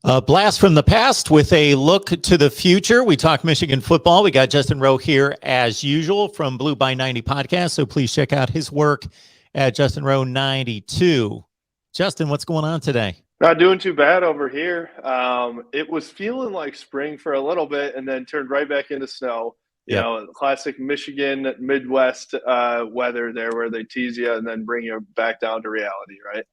A blast from the past with a look to the future. We talk Michigan football. We got Justin Rowe here as usual from Blue by 90 podcast. So please check out his work at Justin Rowe 92. Justin, what's going on today? Not doing too bad over here. It was feeling like spring for a little bit and then turned right back into snow. You know, classic Michigan Midwest weather there where they tease you and then bring you back down to reality, right?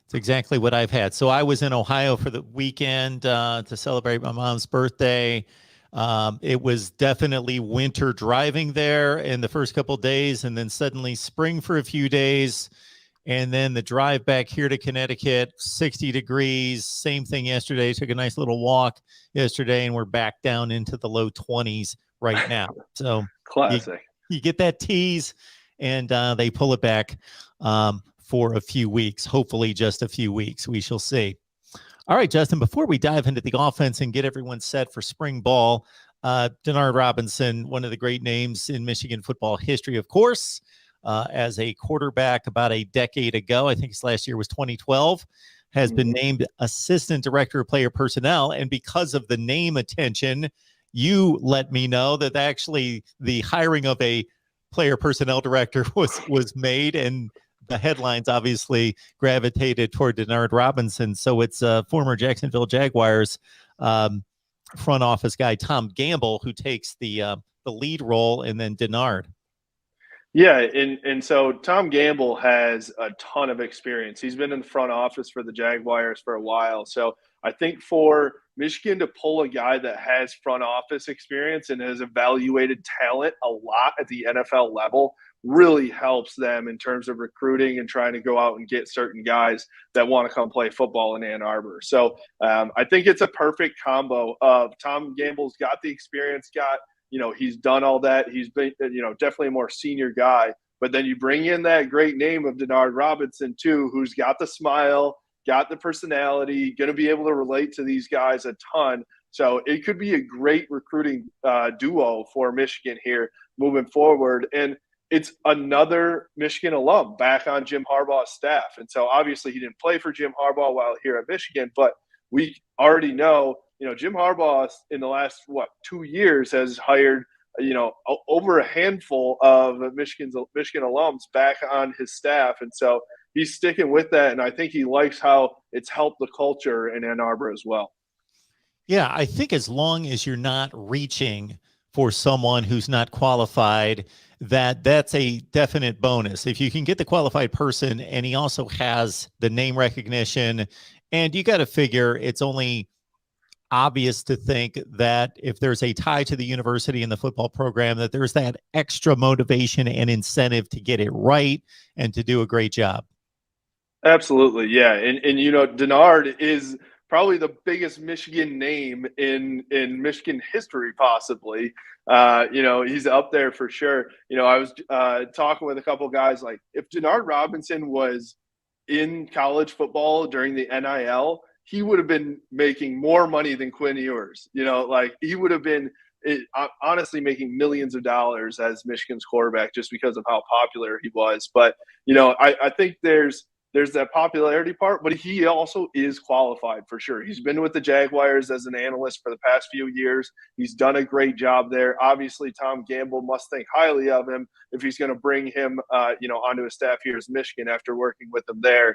It's exactly what I've had. So I was in Ohio for the weekend to celebrate my mom's birthday. It was definitely winter driving there in the first couple of days, and then suddenly spring for a few days. And then the drive back here to Connecticut, 60 degrees, same thing yesterday. Took a nice little walk yesterday, and we're back down into the low 20s right now. So classic. You get that tease, and they pull it back for a few weeks, hopefully just a few weeks. We shall see. All right, Justin, before we dive into the offense and get everyone set for spring ball, Denard Robinson, one of the great names in Michigan football history, of course, as a quarterback about a decade ago. I think his last year was 2012, has been named Assistant Director of Player Personnel. And because of the name attention, you let me know that actually the hiring of a player personnel director was made, and the headlines obviously gravitated toward Denard Robinson. So it's former Jacksonville Jaguars front office guy Tom Gamble who takes the lead role, and then Denard. Yeah, and so Tom Gamble has a ton of experience. He's been in the front office for the Jaguars for a while. So I think for Michigan to pull a guy that has front office experience and has evaluated talent a lot at the NFL level really helps them in terms of recruiting and trying to go out and get certain guys that want to come play football in Ann Arbor. So I think it's a perfect combo of Tom Gamble's got the experience, he's done all that. He's been, definitely a more senior guy. But then you bring in that great name of Denard Robinson, too, who's got the smile, got the personality, going to be able to relate to these guys a ton. So it could be a great recruiting duo for Michigan here moving forward. And it's another Michigan alum back on Jim Harbaugh's staff. And so obviously he didn't play for Jim Harbaugh while here at Michigan, but we already know, Jim Harbaugh in the last, 2 years has hired, over a handful of Michigan alums back on his staff. And so he's sticking with that. And I think he likes how it's helped the culture in Ann Arbor as well. Yeah, I think as long as you're not reaching for someone who's not qualified, that's a definite bonus. If you can get the qualified person and he also has the name recognition, and you got to figure it's only obvious to think that if there's a tie to the university and the football program, that there's that extra motivation and incentive to get it right and to do a great job. Absolutely. Yeah. And Denard is probably the biggest Michigan name in Michigan history, possibly. He's up there for sure. I was talking with a couple guys, like if Denard Robinson was in college football during the NIL, he would have been making more money than Quinn Ewers. He would have been honestly making millions of dollars as Michigan's quarterback just because of how popular he was. But, I think there's that popularity part, but he also is qualified for sure. He's been with the Jaguars as an analyst for the past few years. He's done a great job there. Obviously, Tom Gamble must think highly of him if he's going to bring him, onto his staff here as Michigan after working with them there.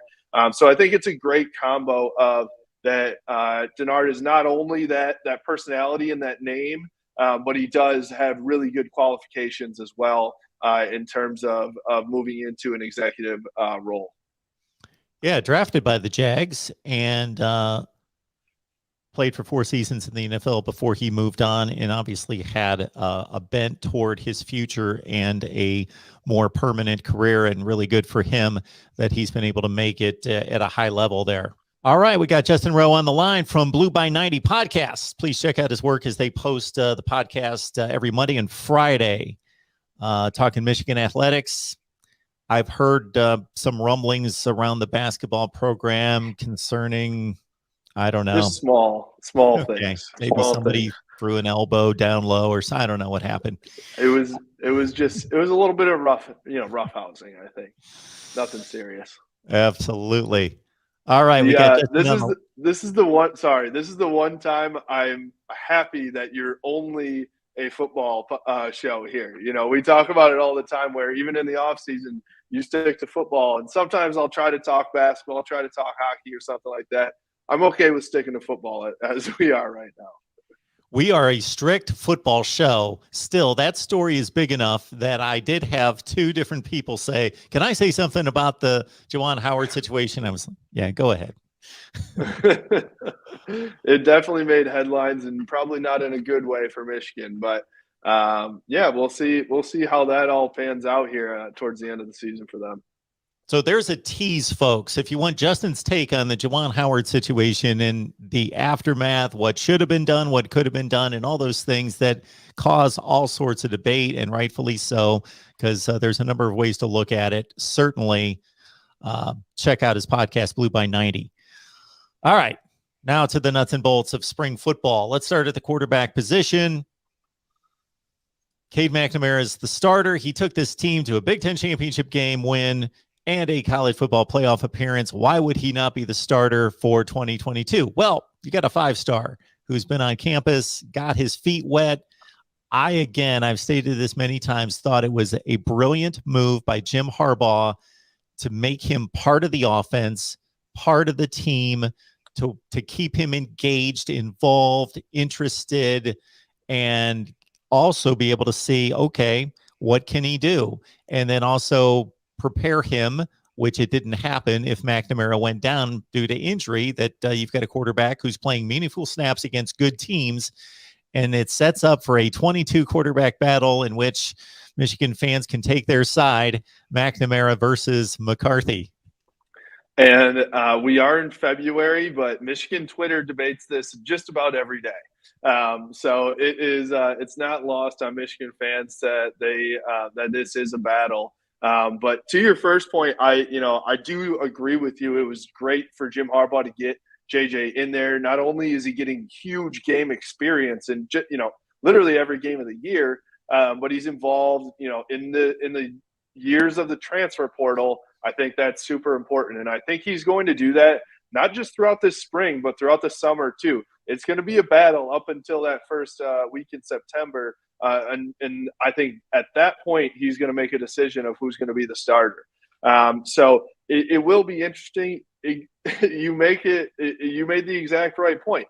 So I think it's a great combo of that. Denard is not only that personality and that name, but he does have really good qualifications as well in terms of moving into an executive role. Yeah, drafted by the Jags and played for 4 seasons in the NFL before he moved on, and obviously had a bent toward his future and a more permanent career, and really good for him that he's been able to make it at a high level there. All right, we got Justin Rowe on the line from Blue by 90 Podcasts. Please check out his work as they post the podcast every Monday and Friday, talking Michigan athletics. I've heard some rumblings around the basketball program concerning, I don't know. Just small things. Maybe small somebody things. threw an elbow down low, or I don't know what happened. It was a little bit of rough housing, I think. Nothing serious. Absolutely. All right, we got Justin on the. This is the one. Sorry, this is the one time I'm happy that you're only a football show here. You know, we talk about it all the time. Where even in the off season, you stick to football, and sometimes I'll try to talk basketball, I'll try to talk hockey or something like that. I'm okay with sticking to football as we are right now. We are a strict football show. Still, that story is big enough that I did have two different people say, "Can I say something about the Juwan Howard situation?" I was like, "Yeah, go ahead." It definitely made headlines, and probably not in a good way for Michigan. But yeah, we'll see. We'll see how that all pans out here towards the end of the season for them. So there's a tease, folks. If you want Justin's take on the Juwan Howard situation and the aftermath, what should have been done, what could have been done, and all those things that cause all sorts of debate, and rightfully so, because there's a number of ways to look at it. Certainly, check out his podcast, Blue by 90. All right, now to the nuts and bolts of spring football. Let's start at the quarterback position. Cade McNamara is the starter. He took this team to a Big Ten championship game win and a college football playoff appearance. Why would he not be the starter for 2022? Well, you got a 5-star who's been on campus, got his feet wet. I've stated this many times, thought it was a brilliant move by Jim Harbaugh to make him part of the offense, part of the team, to keep him engaged, involved, interested, and also be able to see, okay, what can he do? And then also prepare him, which it didn't happen if McNamara went down due to injury, that you've got a quarterback who's playing meaningful snaps against good teams, and it sets up for a 22 quarterback battle in which Michigan fans can take their side, McNamara versus McCarthy. And we are in February, but Michigan Twitter debates this just about every day. So it's not lost on Michigan fans that that this is a battle. But to your first point, I do agree with you. It was great for Jim Harbaugh to get JJ in there. Not only is he getting huge game experience in literally every game of the year, but he's involved in the years of the transfer portal. I think that's super important, and I think he's going to do that not just throughout this spring, but throughout the summer too. It's going to be a battle up until that first week in September. And I think at that point, he's going to make a decision of who's going to be the starter. So it will be interesting. You made the exact right point.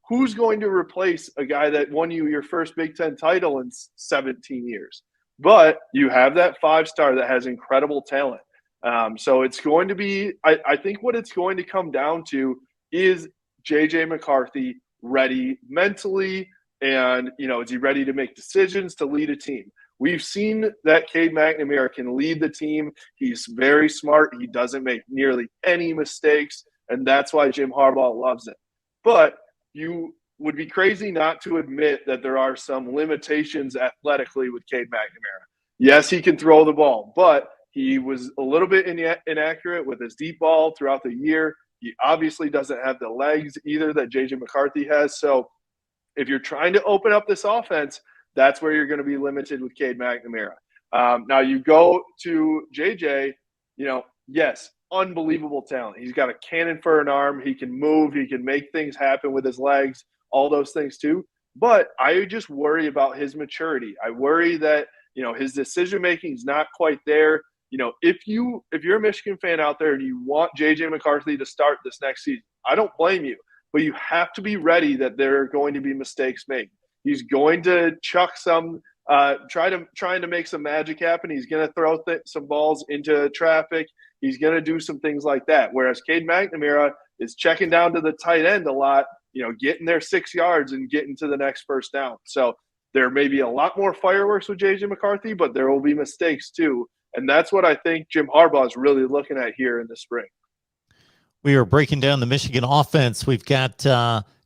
Who's going to replace a guy that won you your first Big Ten title in 17 years? But you have that 5-star that has incredible talent. So it's going to be I think what it's going to come down to is J.J. McCarthy ready mentally, and is he ready to make decisions to lead a team? We've seen that Cade McNamara can lead the team. He's very smart. He doesn't make nearly any mistakes, and that's why Jim Harbaugh loves it. But you would be crazy not to admit that there are some limitations athletically with Cade McNamara. Yes, he can throw the ball, but he was a little bit inaccurate with his deep ball throughout the year. He obviously doesn't have the legs either that J.J. McCarthy has. So if you're trying to open up this offense, that's where you're going to be limited with Cade McNamara. Now you go to JJ, yes, unbelievable talent. He's got a cannon for an arm. He can move. He can make things happen with his legs, all those things too. But I just worry about his maturity. I worry that, his decision-making is not quite there. If you're a Michigan fan out there and you want J.J. McCarthy to start this next season, I don't blame you. But you have to be ready that there are going to be mistakes made. He's going to chuck some, trying to make some magic happen. He's going to throw some balls into traffic. He's going to do some things like that. Whereas Cade McNamara is checking down to the tight end a lot, getting there 6 yards and getting to the next first down. So there may be a lot more fireworks with J.J. McCarthy, but there will be mistakes too. And that's what I think Jim Harbaugh is really looking at here in the spring. We are breaking down the Michigan offense. We've got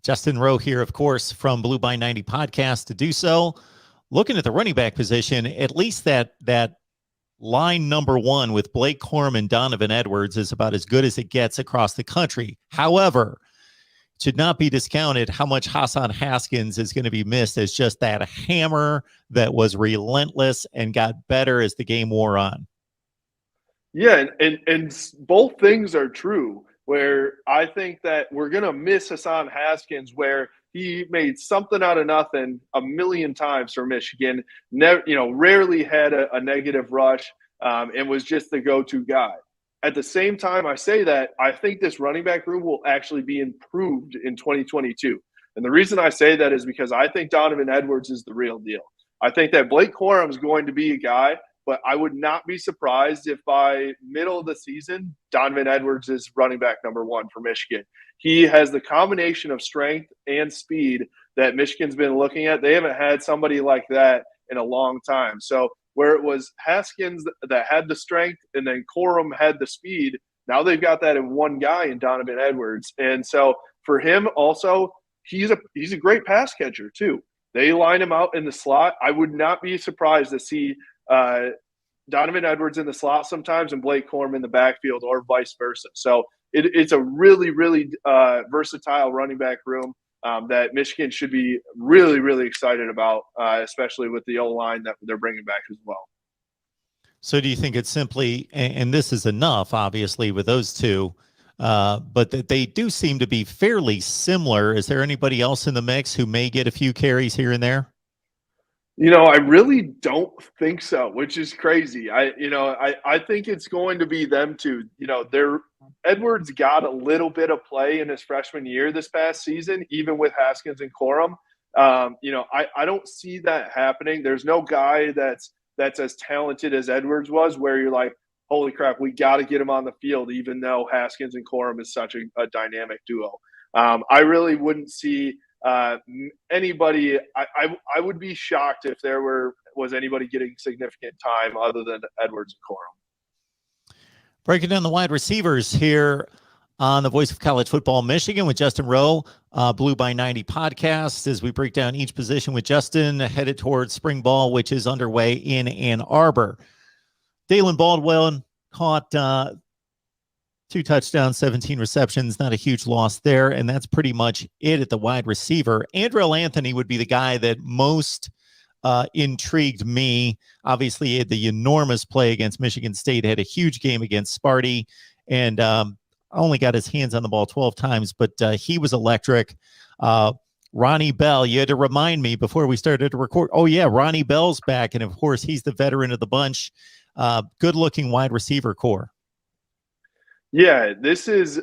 Justin Rowe here, of course, from Blue by 90 podcast to do so. Looking at the running back position, at least that line number 1 with Blake Corum and Donovan Edwards is about as good as it gets across the country. However, it should not be discounted how much Hassan Haskins is going to be missed as just that hammer that was relentless and got better as the game wore on. Yeah, and both things are true. where I think that we're going to miss Hassan Haskins, where he made something out of nothing a million times for Michigan. Never, rarely had a negative rush, and was just the go-to guy. At the same time, I say that I think this running back room will actually be improved in 2022. And the reason I say that is because I think Donovan Edwards is the real deal. I think that Blake Corum is going to be a guy, but I would not be surprised if by middle of the season, Donovan Edwards is running back number 1 for Michigan. He has the combination of strength and speed that Michigan's been looking at. They haven't had somebody like that in a long time. So where it was Haskins that had the strength and then Corum had the speed, now they've got that in one guy in Donovan Edwards. And so for him also, he's a great pass catcher too. They line him out in the slot. I would not be surprised to see Donovan Edwards in the slot sometimes and Blake Corum in the backfield or vice versa. So it's a really, really versatile running back room that Michigan should be really, really excited about, especially with the O-line that they're bringing back as well. So do you think it's simply, and this is enough, obviously, with those two, but that they do seem to be fairly similar? Is there anybody else in the mix who may get a few carries here and there? I really don't think so, which is crazy. I think it's going to be them two. Edwards got a little bit of play in his freshman year this past season, even with Haskins and Corum. I don't see that happening. There's no guy that's as talented as Edwards was, where you're like, holy crap, we got to get him on the field, even though Haskins and Corum is such a dynamic duo. I really wouldn't see anybody. I would be shocked if there was anybody getting significant time other than Edwards and Corum. Breaking down the wide receivers here on the Voice of College Football Michigan with Justin Rowe, Blue by 90 podcast, as we break down each position with Justin, headed towards spring ball, which is underway in Ann Arbor. Dalen Baldwin caught 2 touchdowns, 17 receptions, not a huge loss there. And that's pretty much it at the wide receiver. Andrell Anthony would be the guy that most intrigued me. Obviously, he had the enormous play against Michigan State, had a huge game against Sparty, and only got his hands on the ball 12 times, but he was electric. Ronnie Bell, you had to remind me before we started to record. Oh, yeah, Ronnie Bell's back, and of course, he's the veteran of the bunch. Good-looking wide receiver core. Yeah, this is,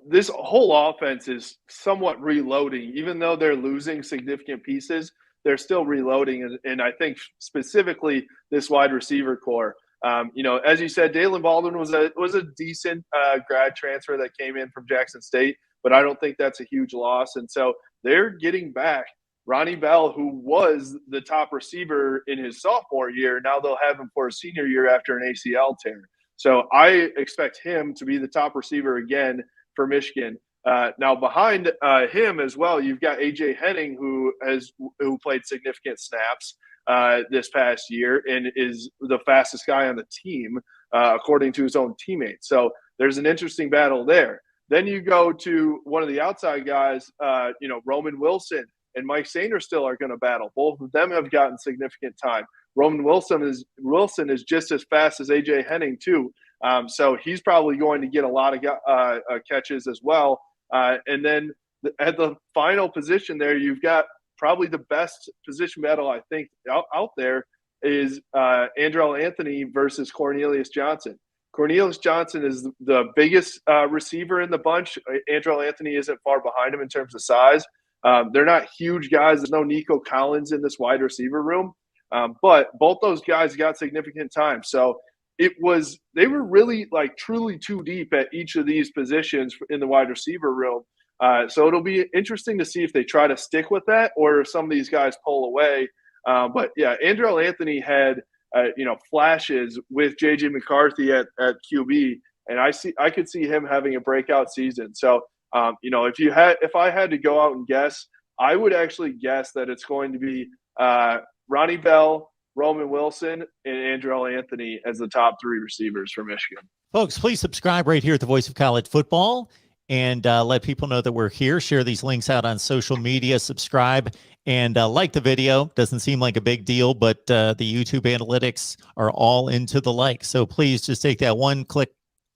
this whole offense is somewhat reloading. Even though they're losing significant pieces, they're still reloading. And I think specifically this wide receiver core, as you said, Dalen Baldwin was a decent grad transfer that came in from Jackson State, but I don't think that's a huge loss. And so they're getting back Ronnie Bell, who was the top receiver in his sophomore year. Now they'll have him for a senior year after an ACL tear. So I expect him to be the top receiver again for Michigan. Now behind him as well, you've got A.J. Henning, who played significant snaps this past year and is the fastest guy on the team, according to his own teammates. So there's an interesting battle there. Then you go to one of the outside guys, Roman Wilson and Mike Sainer still are going to battle. Both of them have gotten significant time. Roman Wilson is just as fast as A.J. Henning too, so he's probably going to get a lot of catches as well. And then at the final position there, you've got probably the best position battle I think out there is Andrell Anthony versus Cornelius Johnson. Cornelius Johnson is the biggest receiver in the bunch. Andrell Anthony isn't far behind him in terms of size. They're not huge guys. There's no Nico Collins in this wide receiver room. But both those guys got significant time. So they were really truly too deep at each of these positions in the wide receiver room. So it'll be interesting to see if they try to stick with that or if some of these guys pull away. But yeah, Andrell Anthony had, flashes with JJ McCarthy at QB, and I could see him having a breakout season. So, if I had to go out and guess, I would actually guess that it's going to be Ronnie Bell, Roman Wilson, and Andrell Anthony as the top 3 receivers for Michigan. Folks, please subscribe right here at the Voice of College Football and let people know that we're here. Share these links out on social media, subscribe, and like the video. Doesn't seem like a big deal, but the YouTube analytics are all into the like. So please just take that one click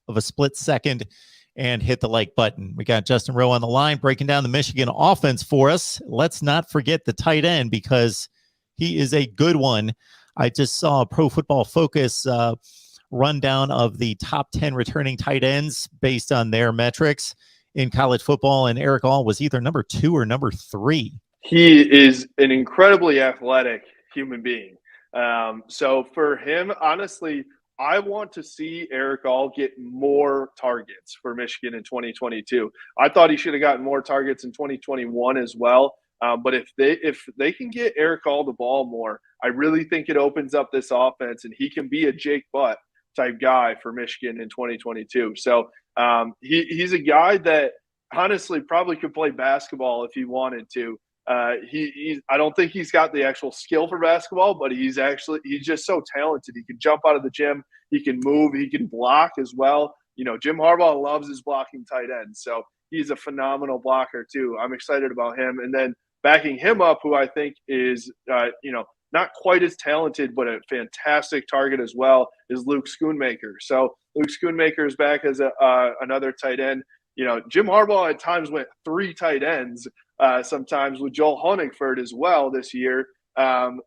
of a split second and hit the like button. We got Justin Rowe on the line breaking down the Michigan offense for us. Let's not forget the tight end because he is a good one. I just saw a Pro Football Focus rundown of the top 10 returning tight ends based on their metrics in college football, and Eric All was either number 2 or number 3. He is an incredibly athletic human being. So for him, honestly, I want to see Eric All get more targets for Michigan in 2022. I thought he should have gotten more targets in 2021 as well. But if they can get Eric All the ball more, I really think it opens up this offense, and he can be a Jake Butt type guy for Michigan in 2022. So he's a guy that honestly probably could play basketball if he wanted to. I don't think he's got the actual skill for basketball, but he's just so talented. He can jump out of the gym. He can move. He can block as well. You know, Jim Harbaugh loves his blocking tight ends. So he's a phenomenal blocker too. I'm excited about him. And then backing him up, who I think is, not quite as talented, but a fantastic target as well, is Luke Schoonmaker. So Luke Schoonmaker is back as another tight end. You know, Jim Harbaugh at times went 3 tight ends, sometimes with Joel Honigford as well this year,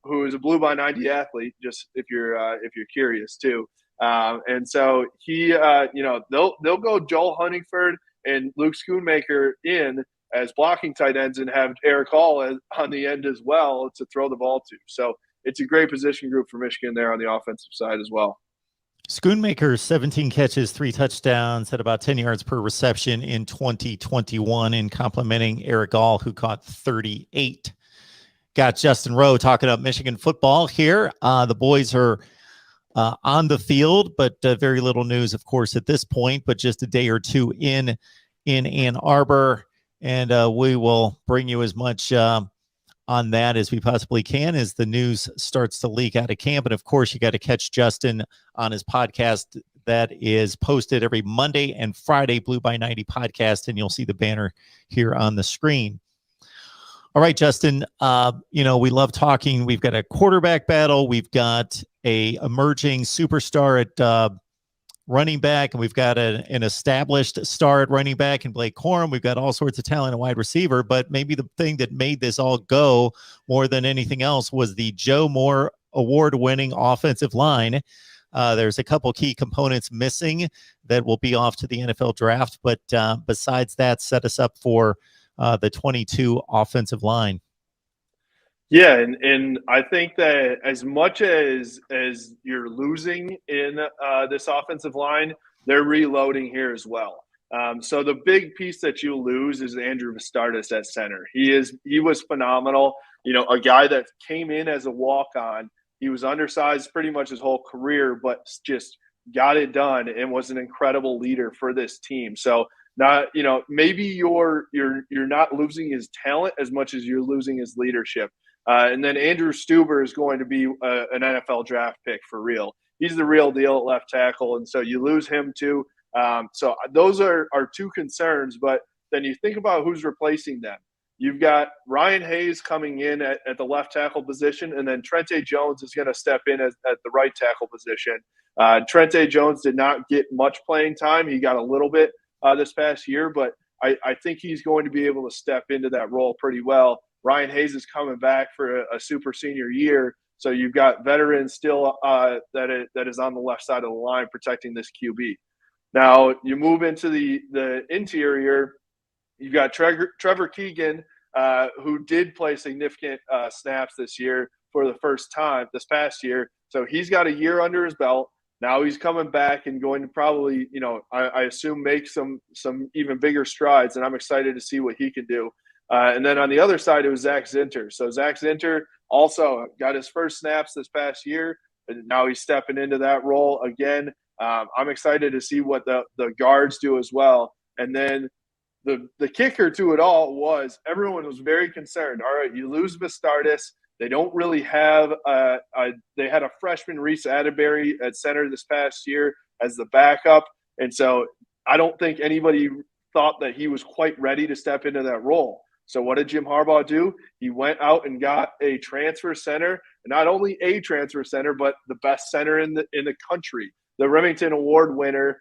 who is a blue by 90 athlete, just if you're curious too. And so he, they'll go Joel Honigford and Luke Schoonmaker in as blocking tight ends and have Eric Hall on the end as well to throw the ball to. So it's a great position group for Michigan there on the offensive side as well. Schoonmaker, 17 catches, 3 touchdowns at about 10 yards per reception in 2021, in complimenting Eric All, who caught 38. Got Justin Rowe talking about Michigan football here. The boys are on the field, but very little news, of course, at this point, but just a day or two in Ann Arbor. And we will bring you as much on that as we possibly can as the news starts to leak out of camp. And of course, you got to catch Justin on his podcast that is posted every Monday and Friday, Blue by 90 podcast, and you'll see the banner here on the screen. All right, Justin, we love talking. We've got a quarterback battle. We've got a emerging superstar at running back, and we've got an established star at running back in Blake Corum. We've got all sorts of talent at wide receiver, but maybe the thing that made this all go more than anything else was the Joe Moore award-winning offensive line. There's a couple key components missing that will be off to the NFL draft, but besides that, set us up for the 22 offensive line. Yeah, and I think that as much as you're losing in this offensive line, they're reloading here as well. So the big piece that you lose is Andrew Vastardis at center. He was phenomenal. You know, a guy that came in as a walk-on. He was undersized pretty much his whole career, but just got it done and was an incredible leader for this team. So maybe you're not losing his talent as much as you're losing his leadership. And then Andrew Stuber is going to be an NFL draft pick for real. He's the real deal at left tackle, and so you lose him too. So those are 2 concerns, but then you think about who's replacing them. You've got Ryan Hayes coming in at the left tackle position, and then Trente Jones is going to step in at the right tackle position. Trente Jones did not get much playing time. He got a little bit this past year, but I think he's going to be able to step into that role pretty well. Ryan Hayes is coming back for a super senior year, so you've got veterans still that is on the left side of the line protecting this QB. Now you move into the interior. You've got Trevor Keegan, who did play significant snaps this year for the first time this past year. So he's got a year under his belt. Now he's coming back and going to probably, I assume make some even bigger strides, and I'm excited to see what he can do. And then on the other side, it was Zach Zinter. So Zach Zinter also got his first snaps this past year, and now he's stepping into that role again. I'm excited to see what the guards do as well. And then the kicker to it all was everyone was very concerned. All right, you lose Vastardis. They don't really have they had a freshman, Reese Atterbury, at center this past year as the backup. And so I don't think anybody thought that he was quite ready to step into that role. So what did Jim Harbaugh do? He went out and got a transfer center, and not only a transfer center, but the best center in the country, the Remington Award winner,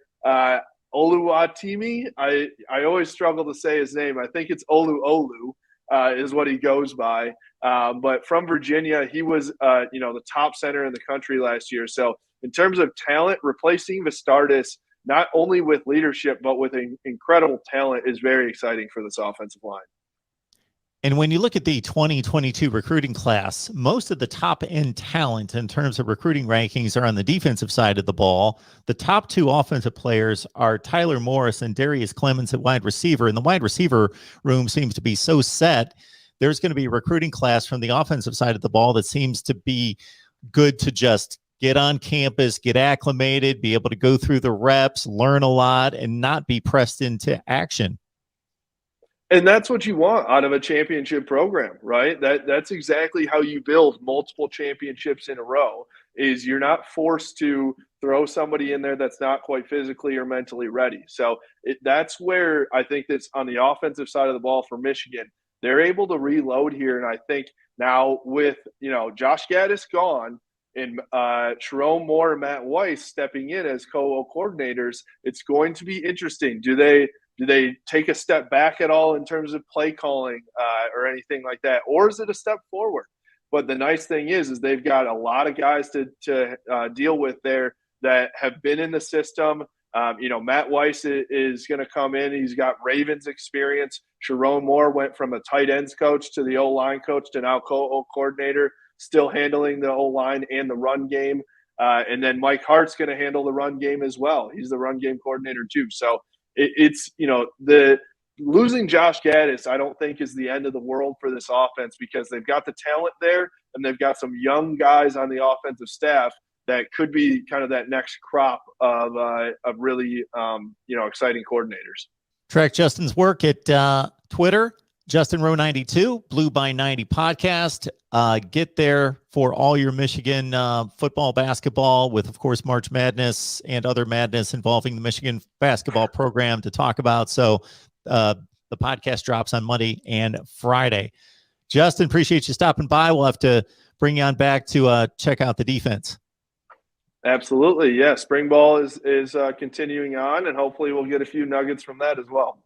Oluwatimi. I always struggle to say his name. I think it's Olu is what he goes by. But from Virginia, he was the top center in the country last year. So in terms of talent, replacing Vistardis not only with leadership but with incredible talent is very exciting for this offensive line. And when you look at the 2022 recruiting class, most of the top end talent in terms of recruiting rankings are on the defensive side of the ball. The top two offensive players are Tyler Morris and Darius Clemens at wide receiver. And the wide receiver room seems to be so set. There's going to be a recruiting class from the offensive side of the ball that seems to be good to just get on campus, get acclimated, be able to go through the reps, learn a lot, and not be pressed into action. And that's what you want out of a championship program, right? That's exactly how you build multiple championships in a row. Is you're not forced to throw somebody in there that's not quite physically or mentally ready. So that's where I think that's on the offensive side of the ball for Michigan. They're able to reload here, and I think now with Josh Gaddis gone and Sherrone Moore and Matt Weiss stepping in as co coordinators, it's going to be interesting. Do they take a step back at all in terms of play calling or anything like that? Or is it a step forward? But the nice thing is they've got a lot of guys to deal with there that have been in the system. Matt Weiss is going to come in. He's got Ravens experience. Sherrone Moore went from a tight ends coach to the O-line coach to now co-coordinator, still handling the O-line and the run game. And then Mike Hart's going to handle the run game as well. He's the run game coordinator too. So it's the losing Josh Gaddis, I don't think is the end of the world for this offense because they've got the talent there and they've got some young guys on the offensive staff that could be kind of that next crop of really exciting coordinators. Track Justin's work at Twitter, Justin Rowe 92, Blue by 90 podcast. Get there for all your Michigan football, basketball with, of course, March Madness and other madness involving the Michigan basketball program to talk about. So the podcast drops on Monday and Friday. Justin, appreciate you stopping by. We'll have to bring you on back to check out the defense. Absolutely. Yeah. Spring ball is continuing on, and hopefully we'll get a few nuggets from that as well.